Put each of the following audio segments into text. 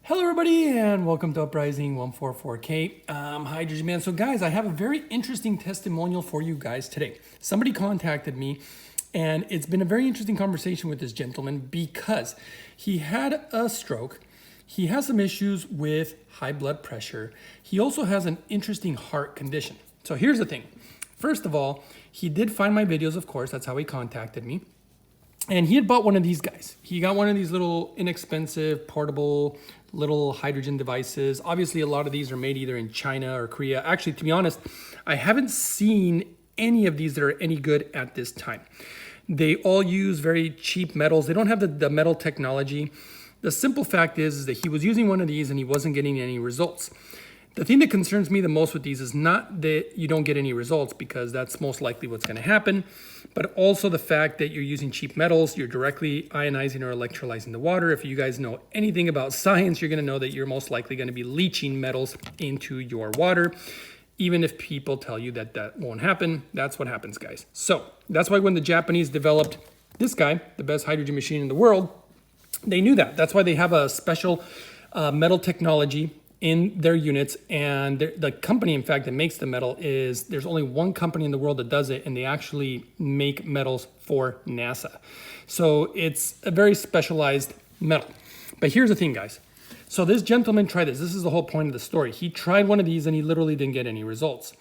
Hello everybody and welcome to Uprising 144K. Hydrogen Man. So guys, I have a very interesting testimonial for you guys today. Somebody contacted me and it's been a very interesting conversation with this gentleman because he had a stroke. He has some issues with high blood pressure. He also has an interesting heart condition. So here's the thing. First of all, he did find my videos, of course. That's how he contacted me. And he had bought one of these guys. He got one of these little inexpensive, portable, little hydrogen devices. Obviously, a lot of these are made either in China or Korea. Actually, to be honest, I haven't seen any of these that are any good at this time. They all use very cheap metals. They don't have the metal technology. The simple fact is that he was using one of these and he wasn't getting any results. The thing that concerns me the most with these is not that you don't get any results, because that's most likely what's going to happen, but also the fact that you're using cheap metals, you're directly ionizing or electrolyzing the water. If you guys know anything about science, you're going to know that you're most likely going to be leaching metals into your water. Even if people tell you that that won't happen, that's what happens, guys. So that's why when the Japanese developed this guy, the best hydrogen machine in the world, they knew that. That's why they have a special metal technology in their units, and the company, in fact, that makes the metal there's only one company in the world that does it, and they actually make metals for NASA. So it's a very specialized metal. But here's the thing, guys. So this gentleman tried this. This is the whole point of the story. He tried one of these and he literally didn't get any results.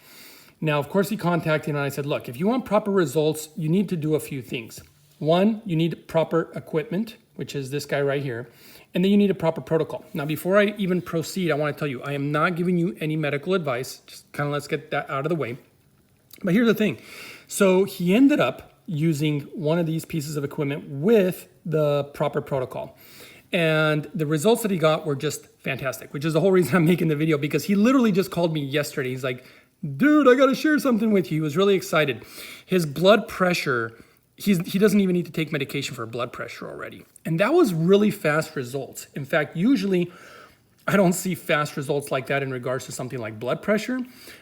Now, of course, he contacted me and I said, look, if you want proper results, you need to do a few things. One, you need proper equipment, which is this guy right here. And then you need a proper protocol. Now, before I even proceed, I want to tell you, I am not giving you any medical advice. Just kind of let's get that out of the way. But here's the thing. So he ended up using one of these pieces of equipment with the proper protocol. And the results that he got were just fantastic, which is the whole reason I'm making the video, because he literally just called me yesterday. He's like, dude, I got to share something with you. He was really excited. His blood pressure, he doesn't even need to take medication for blood pressure already. And that was really fast results. In fact, usually I don't see fast results like that in regards to something like blood pressure.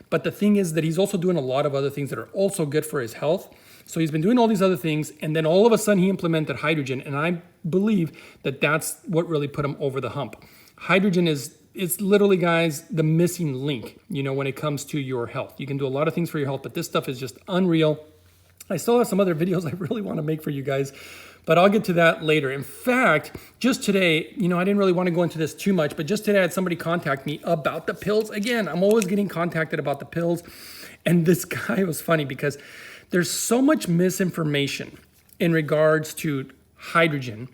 But the thing is that he's also doing a lot of other things that are also good for his health. So he's been doing all these other things, and then all of a sudden he implemented hydrogen. And I believe that that's what really put him over the hump. Hydrogen it's literally, guys, the missing link, when it comes to your health. You can do a lot of things for your health, but this stuff is just unreal. I still have some other videos I really want to make for you guys, but I'll get to that later. In fact, just today, I didn't really want to go into this too much, but just today I had somebody contact me about the pills. Again, I'm always getting contacted about the pills. And this guy was funny because there's so much misinformation in regards to hydrogen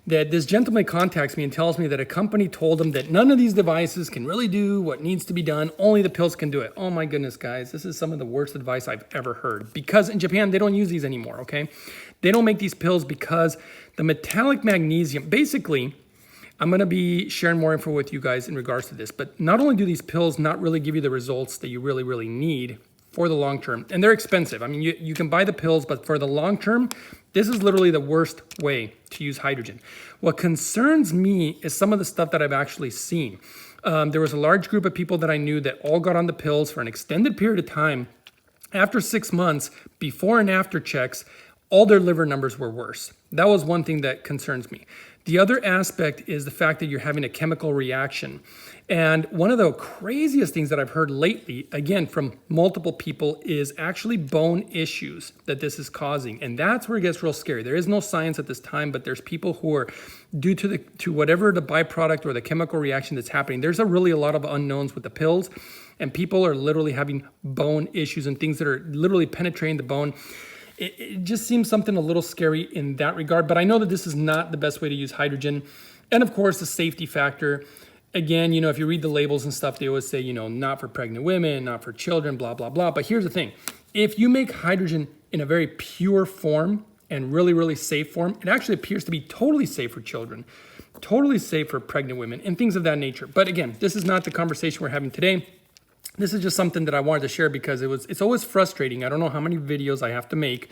that this gentleman contacts me and tells me that a company told him that none of these devices can really do what needs to be done. Only the pills can do it. Oh my goodness, guys. This is some of the worst advice I've ever heard, because in Japan, they don't use these anymore, okay? They don't make these pills because the metallic magnesium, basically, I'm going to be sharing more info with you guys in regards to this, but not only do these pills not really give you the results that you really, really need for the long term, and they're expensive. I mean, you can buy the pills, but for the long term, this is literally the worst way to use hydrogen. What concerns me is some of the stuff that I've actually seen. There was a large group of people that I knew that all got on the pills for an extended period of time. After 6 months, before and after checks, all their liver numbers were worse. That was one thing that concerns me. The other aspect is the fact that you're having a chemical reaction. And one of the craziest things that I've heard lately, again, from multiple people, is actually bone issues that this is causing. And that's where it gets real scary. There is no science at this time, but there's people who are, due to whatever the byproduct or the chemical reaction that's happening, there's really a lot of unknowns with the pills. And people are literally having bone issues and things that are literally penetrating the bone. It just seems something a little scary in that regard, but I know that this is not the best way to use hydrogen. And of course, the safety factor. Again, if you read the labels and stuff, they always say, not for pregnant women, not for children, blah, blah, blah. But here's the thing. If you make hydrogen in a very pure form and really, really safe form, it actually appears to be totally safe for children, totally safe for pregnant women and things of that nature. But again, this is not the conversation we're having today. This is just something that I wanted to share because it's always frustrating. I don't know how many videos I have to make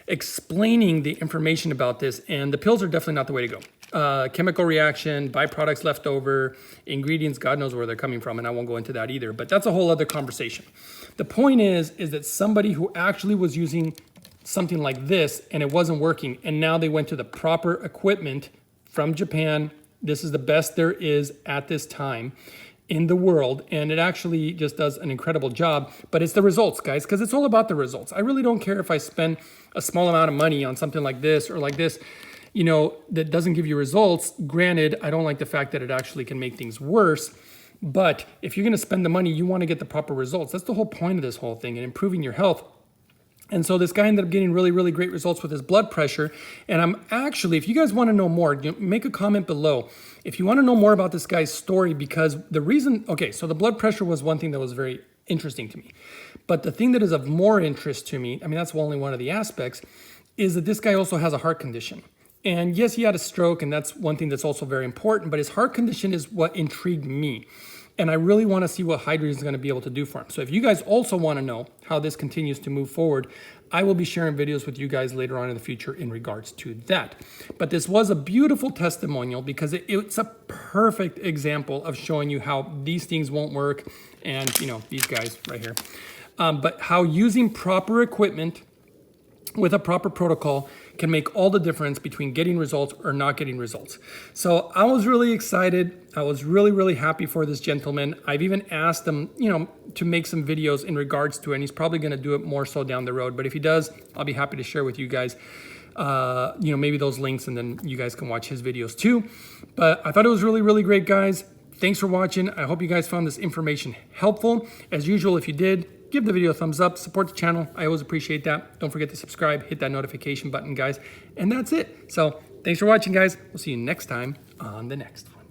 explaining the information about this, and the pills are definitely not the way to go. Chemical reaction, byproducts left over, ingredients, God knows where they're coming from, and I won't go into that either, but that's a whole other conversation. The point is that somebody who actually was using something like this and it wasn't working, and now they went to the proper equipment from Japan, This is the best there is at this time in the world, and it actually just does an incredible job. But it's the results, guys, because it's all about the results. I really don't care if I spend a small amount of money on something like this or like this, you know, that doesn't give you results. Granted, I don't like the fact that it actually can make things worse, but if you're going to spend the money, you want to get the proper results. That's the whole point of this whole thing, and improving your health. And so this guy ended up getting really, really great results with his blood pressure. And I'm actually, if you guys want to know more, make a comment below. If you want to know more about this guy's story, because the reason, okay, so the blood pressure was one thing that was very interesting to me. But the thing that is of more interest to me, I mean, that's only one of the aspects, is that this guy also has a heart condition. And yes, he had a stroke, and that's one thing that's also very important, but his heart condition is what intrigued me. And I really want to see what Hydra is going to be able to do for him. So if you guys also want to know how this continues to move forward, I will be sharing videos with you guys later on in the future in regards to that. But this was a beautiful testimonial because it's a perfect example of showing you how these things won't work. And, you know, these guys right here. But how using proper equipment with a proper protocol can make all the difference between getting results or not getting results. So I was really excited. I was really, really happy for this gentleman. I've even asked him, you know, to make some videos in regards to it, and he's probably going to do it more so down the road. But if he does, I'll be happy to share with you guys, you know, maybe those links, and then you guys can watch his videos too. But I thought it was really, really great, guys. Thanks for watching. I hope you guys found this information helpful. As usual, if you did, give the video a thumbs up, support the channel. I always appreciate that. Don't forget to subscribe, hit that notification button, guys. And that's it. So thanks for watching, guys. We'll see you next time on the next one.